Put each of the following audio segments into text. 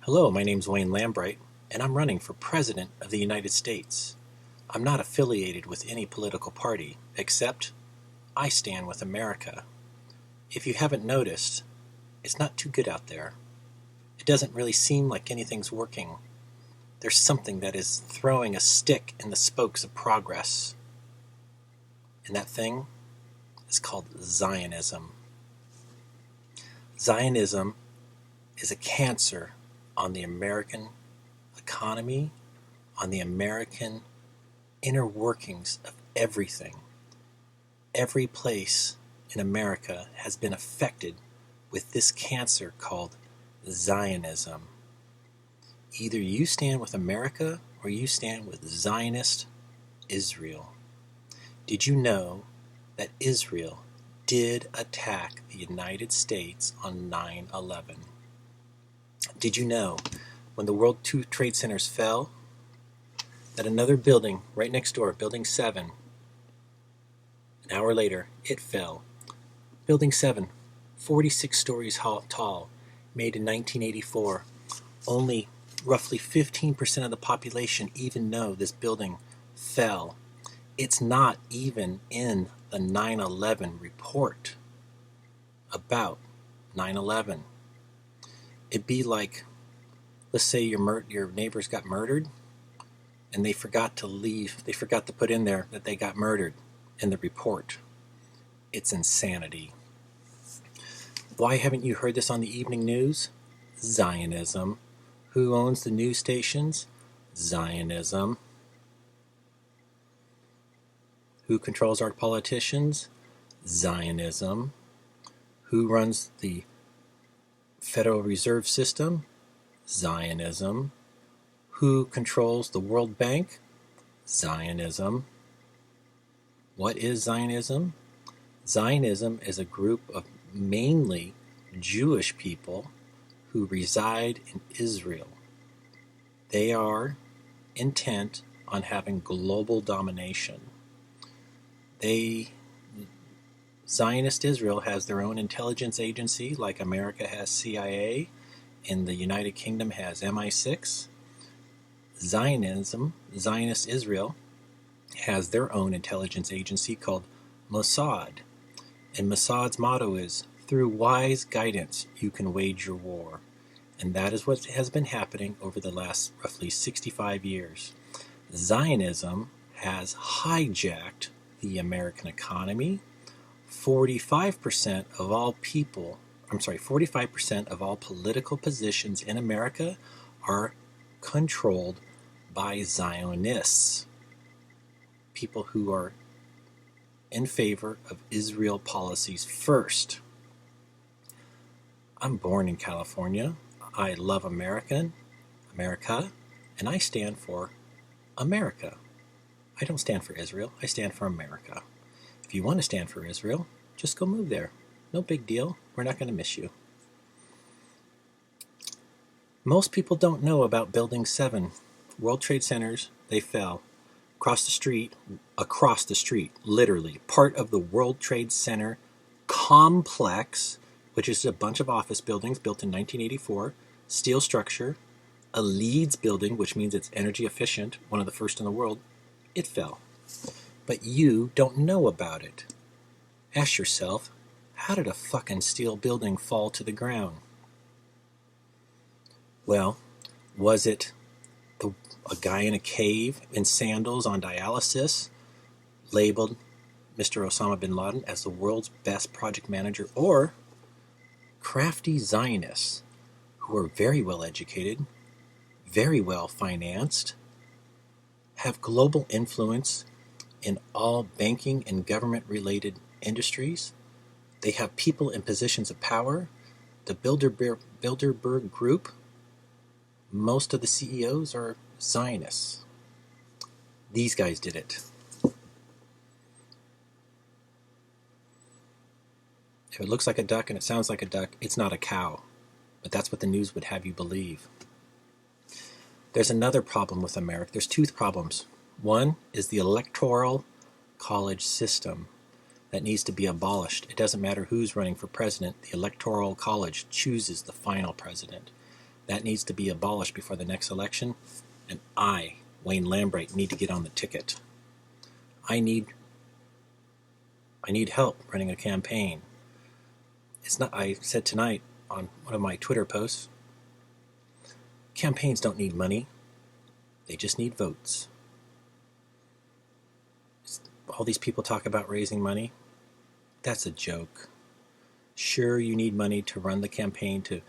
Hello, my name's Wayne Lambright, and I'm running for President of the United States. I'm not affiliated with any political party, except I stand with America. If you haven't noticed, it's not too good out there. It doesn't really seem like anything's working. There's something that is throwing a stick in the spokes of progress. And that thing is called Zionism. Zionism is a cancer on the American economy, on the American inner workings of everything. Every place in America has been affected with this cancer called Zionism. Either you stand with America or you stand with Zionist Israel. Did you know that Israel did attack the United States on 9/11? Did you know when the World Trade Centers fell, that another building right next door, Building 7, an hour later, it fell. Building 7, 46 stories tall, made in 1984. Only roughly 15% of the population even know this building fell. It's not even in the 9/11 report about 9/11. It'd be like, let's say your neighbors got murdered, and they forgot to put in there that they got murdered in the report. It's insanity. Why haven't you heard this on the evening news? Zionism. Who owns the news stations? Zionism. Who controls our politicians? Zionism. Who runs the Federal Reserve System? Zionism. Who controls the World Bank? Zionism. What is Zionism? Zionism is a group of mainly Jewish people who reside in Israel. They are intent on having global domination. Zionist Israel has their own intelligence agency, like America has CIA, and the United Kingdom has MI6. Zionist Israel, has their own intelligence agency called Mossad. And Mossad's motto is, through wise guidance, you can wage your war. And that is what has been happening over the last roughly 65 years. Zionism has hijacked the American economy. 45% of all political positions in America are controlled by Zionists, people who are in favor of Israel policies first. I'm born in California. I love America, and I stand for America. I don't stand for Israel. I stand for America. If you want to stand for Israel, just go move there. No big deal. We're not going to miss you. Most people don't know about Building 7. World Trade Centers, they fell. Across the street, literally, part of the World Trade Center complex, which is a bunch of office buildings built in 1984, steel structure, a LEED building, which means it's energy efficient, one of the first in the world, it fell. But you don't know about it. Ask yourself, how did a fucking steel building fall to the ground? Well, was it a guy in a cave in sandals on dialysis labeled Mr. Osama bin Laden as the world's best project manager, or crafty Zionists who are very well educated, very well financed, have global influence in all banking and government-related industries? They have people in positions of power. The Bilderberg Group, most of the CEOs are Zionists. These guys did it. If it looks like a duck and it sounds like a duck, it's not a cow. But that's what the news would have you believe. There's another problem with America. There's two problems. One is the electoral college system that needs to be abolished. It doesn't matter who's running for president. The electoral college chooses the final president. That needs to be abolished before the next election, and I, Wayne Lambright, need to get on the ticket. I need help running a campaign. I said tonight on one of my Twitter posts, campaigns don't need money. They just need votes. All these people talk about raising money. That's a joke. Sure, you need money to run the campaign to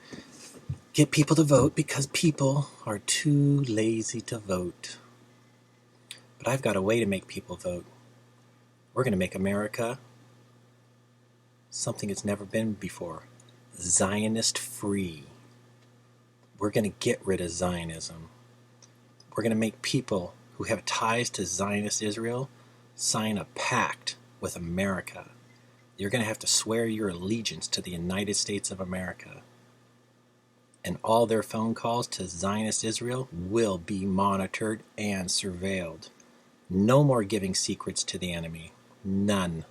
get people to vote because people are too lazy to vote. But I've got a way to make people vote. We're going to make America something it's never been before. Zionist free. We're going to get rid of Zionism. We're going to make people who have ties to Zionist Israel sign a pact with America. You're going to have to swear your allegiance to the United States of America. And all their phone calls to Zionist Israel will be monitored and surveilled. No more giving secrets to the enemy. None.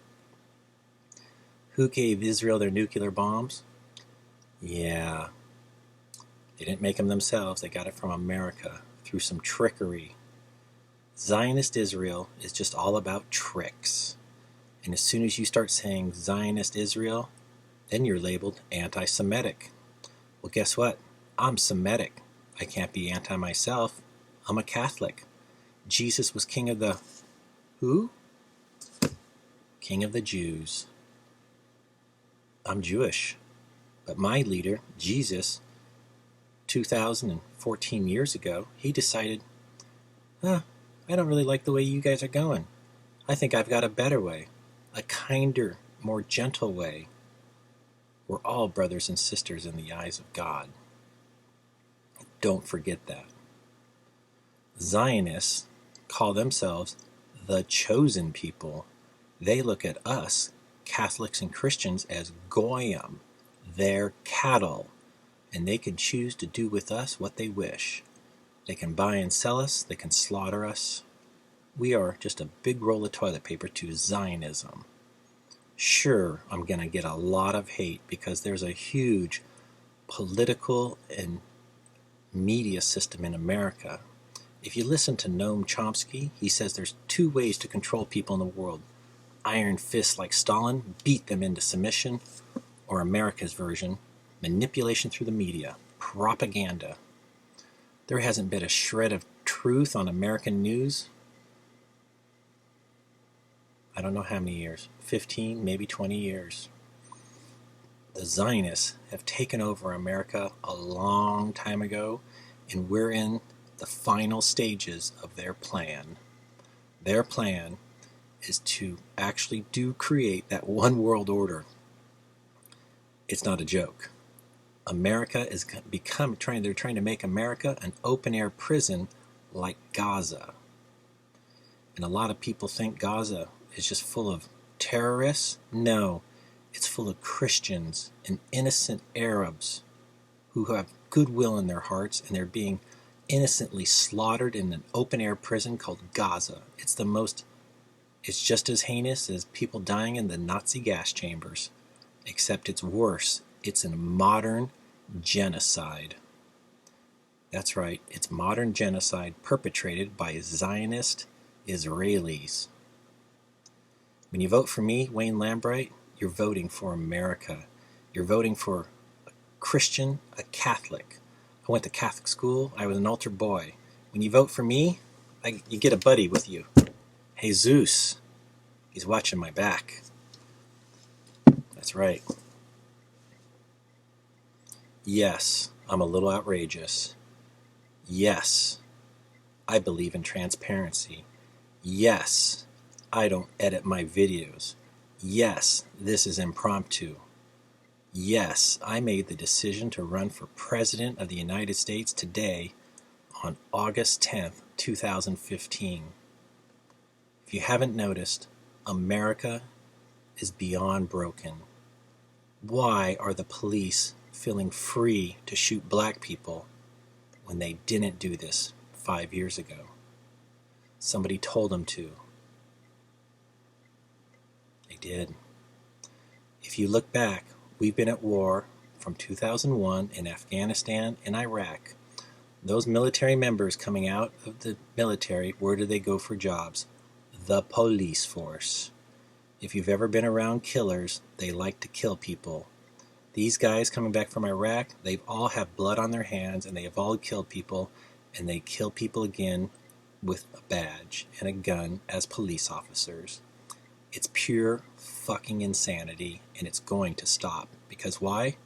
Who gave Israel their nuclear bombs? Yeah. They didn't make them themselves. They got it from America through some trickery. Zionist Israel is just all about tricks. And as soon as you start saying Zionist Israel, then you're labeled anti-Semitic. Well, guess what? I'm Semitic. I can't be anti myself. I'm a Catholic. Jesus was king of the who? King of the Jews. I'm Jewish. But my leader, Jesus, 2014 years ago, he decided, I don't really like the way you guys are going. I think I've got a better way, a kinder, more gentle way. We're all brothers and sisters in the eyes of God. Don't forget that. Zionists call themselves the chosen people. They look at us, Catholics and Christians, as goyim. They're cattle, and they can choose to do with us what they wish. They can buy and sell us. They can slaughter us. We are just a big roll of toilet paper to Zionism. Sure, I'm going to get a lot of hate because there's a huge political and media system in America. If you listen to Noam Chomsky, he says there's two ways to control people in the world. Iron fists like Stalin, beat them into submission, or America's version, manipulation through the media, propaganda. There hasn't been a shred of truth on American news. I don't know how many years, 15, maybe 20 years. The Zionists have taken over America a long time ago, and we're in the final stages of their plan. Their plan is to actually create that one world order. It's not a joke. America is they're trying to make America an open-air prison like Gaza. And a lot of people think Gaza is just full of terrorists. No, it's full of Christians and innocent Arabs who have goodwill in their hearts, and they're being innocently slaughtered in an open-air prison called Gaza. It's just as heinous as people dying in the Nazi gas chambers, except it's worse. It's a modern genocide. That's right, it's modern genocide perpetrated by Zionist Israelis. When you vote for me, Wayne Lambright, you're voting for America. You're voting for a Christian, a Catholic. I went to Catholic school. I was an altar boy. When you vote for me, you get a buddy with you. Jesus. He's watching my back. That's right. Yes, I'm a little outrageous. Yes, I believe in transparency. Yes, I don't edit my videos. Yes, this is impromptu. Yes, I made the decision to run for President of the United States today on August 10th, 2015. If you haven't noticed, America is beyond broken. Why are the police feeling free to shoot black people when they didn't do this 5 years ago? Somebody told them to. They did. If you look back, we've been at war from 2001 in Afghanistan and Iraq. Those military members coming out of the military, where do they go for jobs? The police force. If you've ever been around killers, they like to kill people. These guys coming back from Iraq, they all have blood on their hands, and they have all killed people, and they kill people again with a badge and a gun as police officers. It's pure fucking insanity, and it's going to stop. Because why?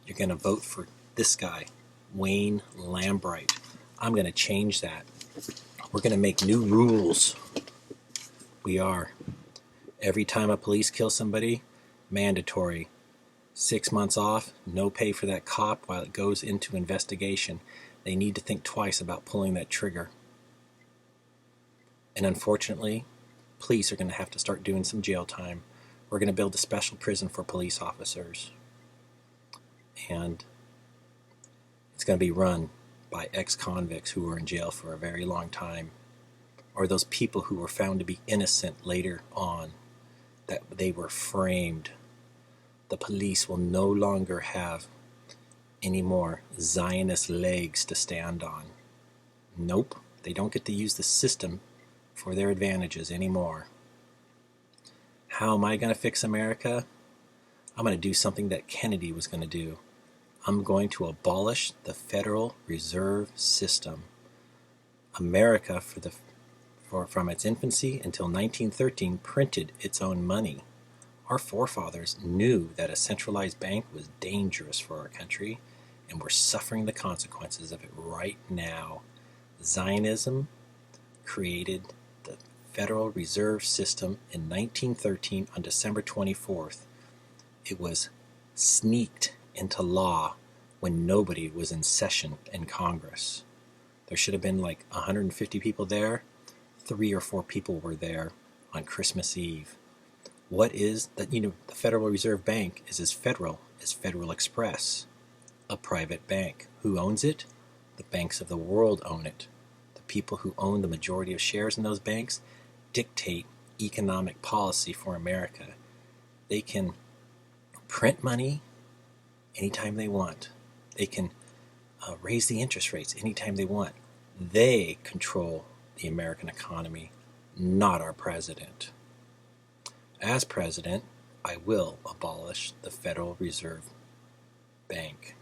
You're going to vote for this guy, Wayne Lambright. I'm going to change that. We're going to make new rules. We are. Every time a police kills somebody, mandatory. 6 months off, no pay for that cop while it goes into investigation. They need to think twice about pulling that trigger. And unfortunately, police are going to have to start doing some jail time. We're going to build a special prison for police officers. And it's going to be run by ex-convicts who were in jail for a very long time, or those people who were found to be innocent later on, that they were framed. The police will no longer have any more Zionist legs to stand on. Nope, they don't get to use the system for their advantages anymore. How am I going to fix America? I'm going to do something that Kennedy was going to do. I'm going to abolish the Federal Reserve System. America, from its infancy until 1913, printed its own money. Our forefathers knew that a centralized bank was dangerous for our country, and we're suffering the consequences of it right now. Zionism created the Federal Reserve System in 1913 on December 24th. It was sneaked into law when nobody was in session in Congress. There should have been like 150 people there. 3 or 4 people were there on Christmas Eve. What is that? The Federal Reserve Bank is as federal as Federal Express, a private bank. Who owns it? The banks of the world own it. The people who own the majority of shares in those banks dictate economic policy for America. They can print money anytime they want. They can raise the interest rates anytime they want. They control the American economy, not our president. As president, I will abolish the Federal Reserve Bank.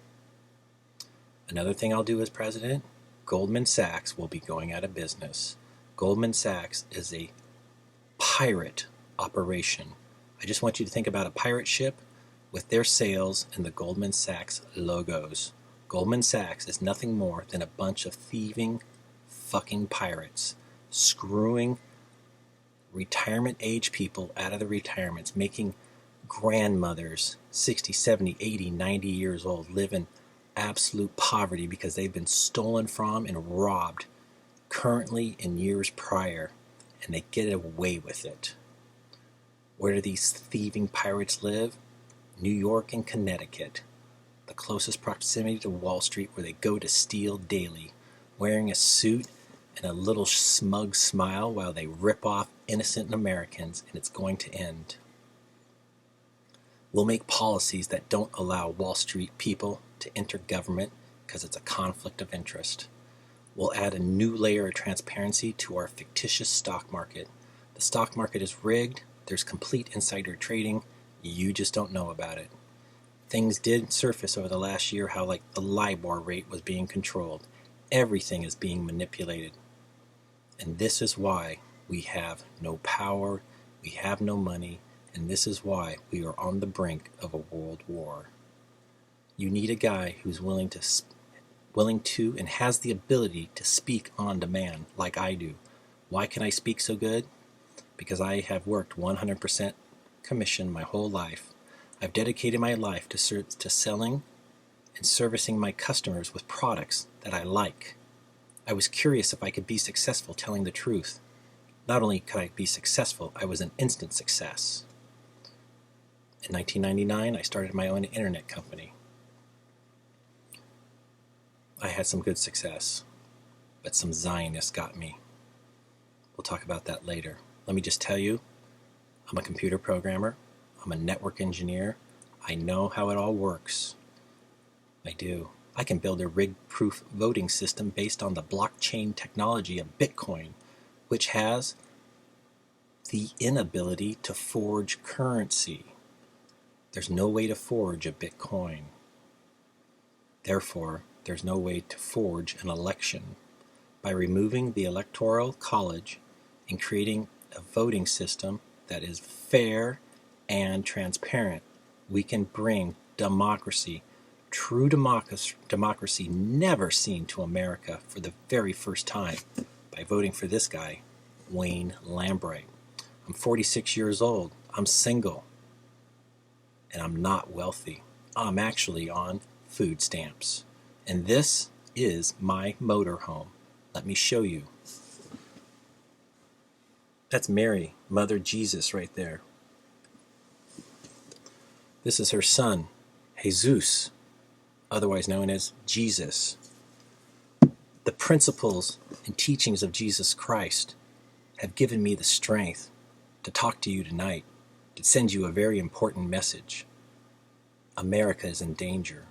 Another thing I'll do as president, Goldman Sachs will be going out of business. Goldman Sachs is a pirate operation. I just want you to think about a pirate ship with their sails and the Goldman Sachs logos. Goldman Sachs is nothing more than a bunch of thieving fucking pirates, screwing retirement age people out of the retirements, making grandmothers 60, 70, 80, 90 years old live in absolute poverty because they've been stolen from and robbed currently in years prior, and they get away with it. Where do these thieving pirates live? New York and Connecticut, the closest proximity to Wall Street, where they go to steal daily, wearing a suit and a little smug smile while they rip off innocent Americans, and it's going to end. We'll make policies that don't allow Wall Street people to enter government because it's a conflict of interest. We'll add a new layer of transparency to our fictitious stock market. The stock market is rigged. There's complete insider trading. You just don't know about it. Things did surface over the last year how the LIBOR rate was being controlled. Everything is being manipulated. And this is why we have no power, we have no money, and this is why we are on the brink of a world war. You need a guy who's willing to and has the ability to speak on demand like I do. Why can I speak so good? Because I have worked 100% commission my whole life. I've dedicated my life to selling and servicing my customers with products that I like. I was curious if I could be successful telling the truth. Not only could I be successful, I was an instant success. In 1999, I started my own internet company. I had some good success, but some Zionists got me. We'll talk about that later. Let me just tell you, I'm a computer programmer. I'm a network engineer. I know how it all works. I do. I can build a rig-proof voting system based on the blockchain technology of Bitcoin, which has the inability to forge currency. There's no way to forge a Bitcoin. Therefore, there's no way to forge an election. By removing the Electoral College and creating a voting system that is fair and transparent, we can bring democracy, true democracy never seen to America for the very first time by voting for this guy, Wayne Lambright. I'm 46 years old. I'm single. And I'm not wealthy. I'm actually on food stamps. And this is my motorhome. Let me show you. That's Mary, Mother Jesus, right there. This is her son, Jesus, otherwise known as Jesus. The principles and teachings of Jesus Christ have given me the strength to talk to you tonight, to send you a very important message. America is in danger.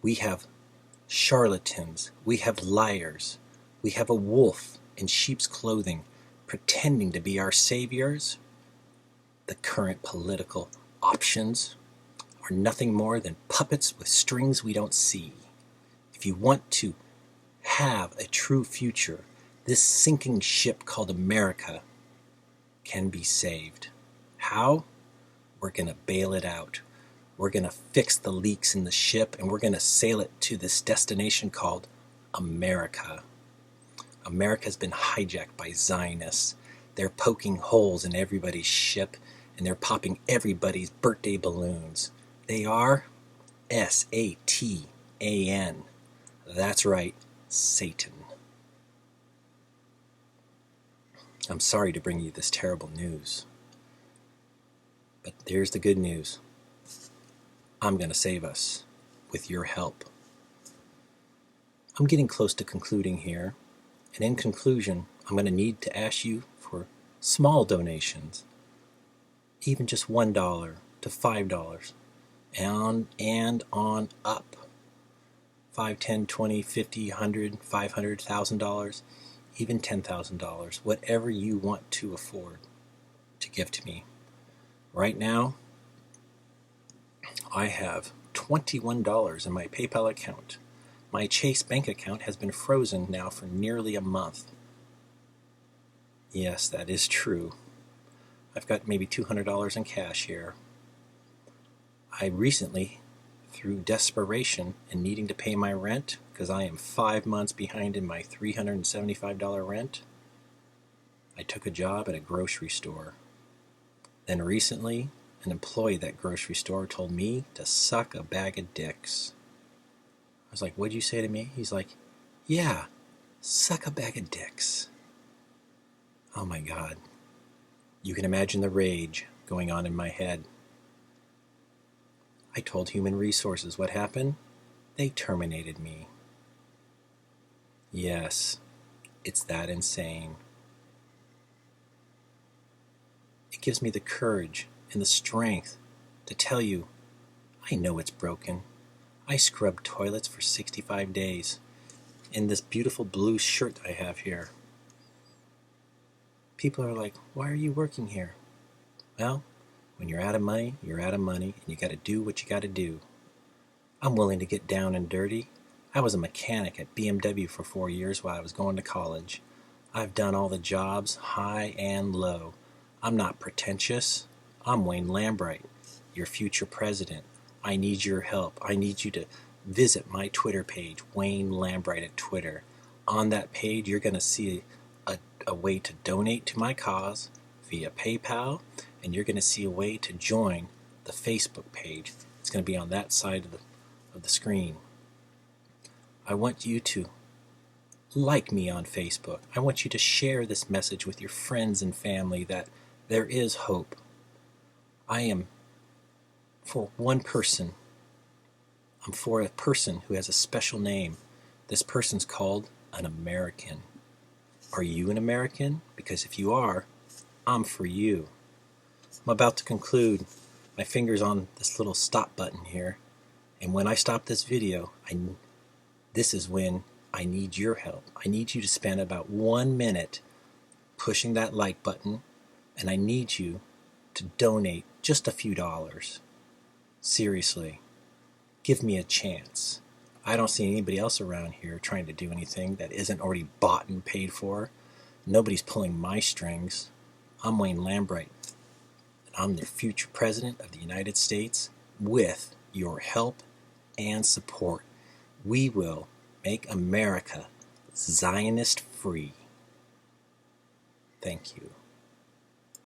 We have charlatans, we have liars, we have a wolf in sheep's clothing pretending to be our saviors. The current political options are nothing more than puppets with strings we don't see. If you want to have a true future, this sinking ship called America can be saved. How? We're going to bail it out. We're going to fix the leaks in the ship, and we're going to sail it to this destination called America. America's been hijacked by Zionists. They're poking holes in everybody's ship, and they're popping everybody's birthday balloons. They are Satan. That's right, Satan. I'm sorry to bring you this terrible news, but there's the good news. I'm going to save us with your help. I'm getting close to concluding here, and in conclusion, I'm going to need to ask you for small donations, even just $1 to $5, and on up. $5, $10, $20, $50, $100, $500, $1,000, even $10,000, whatever you want to afford to give to me. Right now, I have $21 in my PayPal account. My Chase bank account has been frozen now for nearly a month. Yes, that is true. I've got maybe $200 in cash here. I recently, through desperation and needing to pay my rent, because I am 5 months behind in my $375 rent, I took a job at a grocery store. Then recently, an employee at that grocery store told me to suck a bag of dicks. I was like, what'd you say to me? He's like, yeah, suck a bag of dicks. Oh my God. You can imagine the rage going on in my head. I told Human Resources what happened. They terminated me. Yes, it's that insane. It gives me the courage and the strength to tell you, I know it's broken. I scrubbed toilets for 65 days in this beautiful blue shirt I have here. People are like, why are you working here? Well, when you're out of money, you're out of money, and you got to do what you got to do. I'm willing to get down and dirty. I was a mechanic at BMW for 4 years while I was going to college. I've done all the jobs, high and low. I'm not pretentious. I'm Wayne Lambright, your future president. I need your help. I need you to visit my Twitter page, Wayne Lambright at Twitter. On that page, you're going to see a way to donate to my cause via PayPal, and you're going to see a way to join the Facebook page. It's going to be on that side of the screen. I want you to like me on Facebook. I want you to share this message with your friends and family that there is hope. I am for one person. I'm for a person who has a special name. This person's called an American. Are you an American? Because if you are, I'm for you. I'm about to conclude. My finger's on this little stop button here, And when I stop this video, this is when I need your help. I need you to spend about 1 minute pushing that like button, and I need you to donate just a few dollars. Seriously, give me a chance. I don't see anybody else around here trying to do anything that isn't already bought and paid for. Nobody's pulling my strings. I'm Wayne Lambright, and I'm the future president of the United States. With your help and support, we will make America Zionist free. Thank you.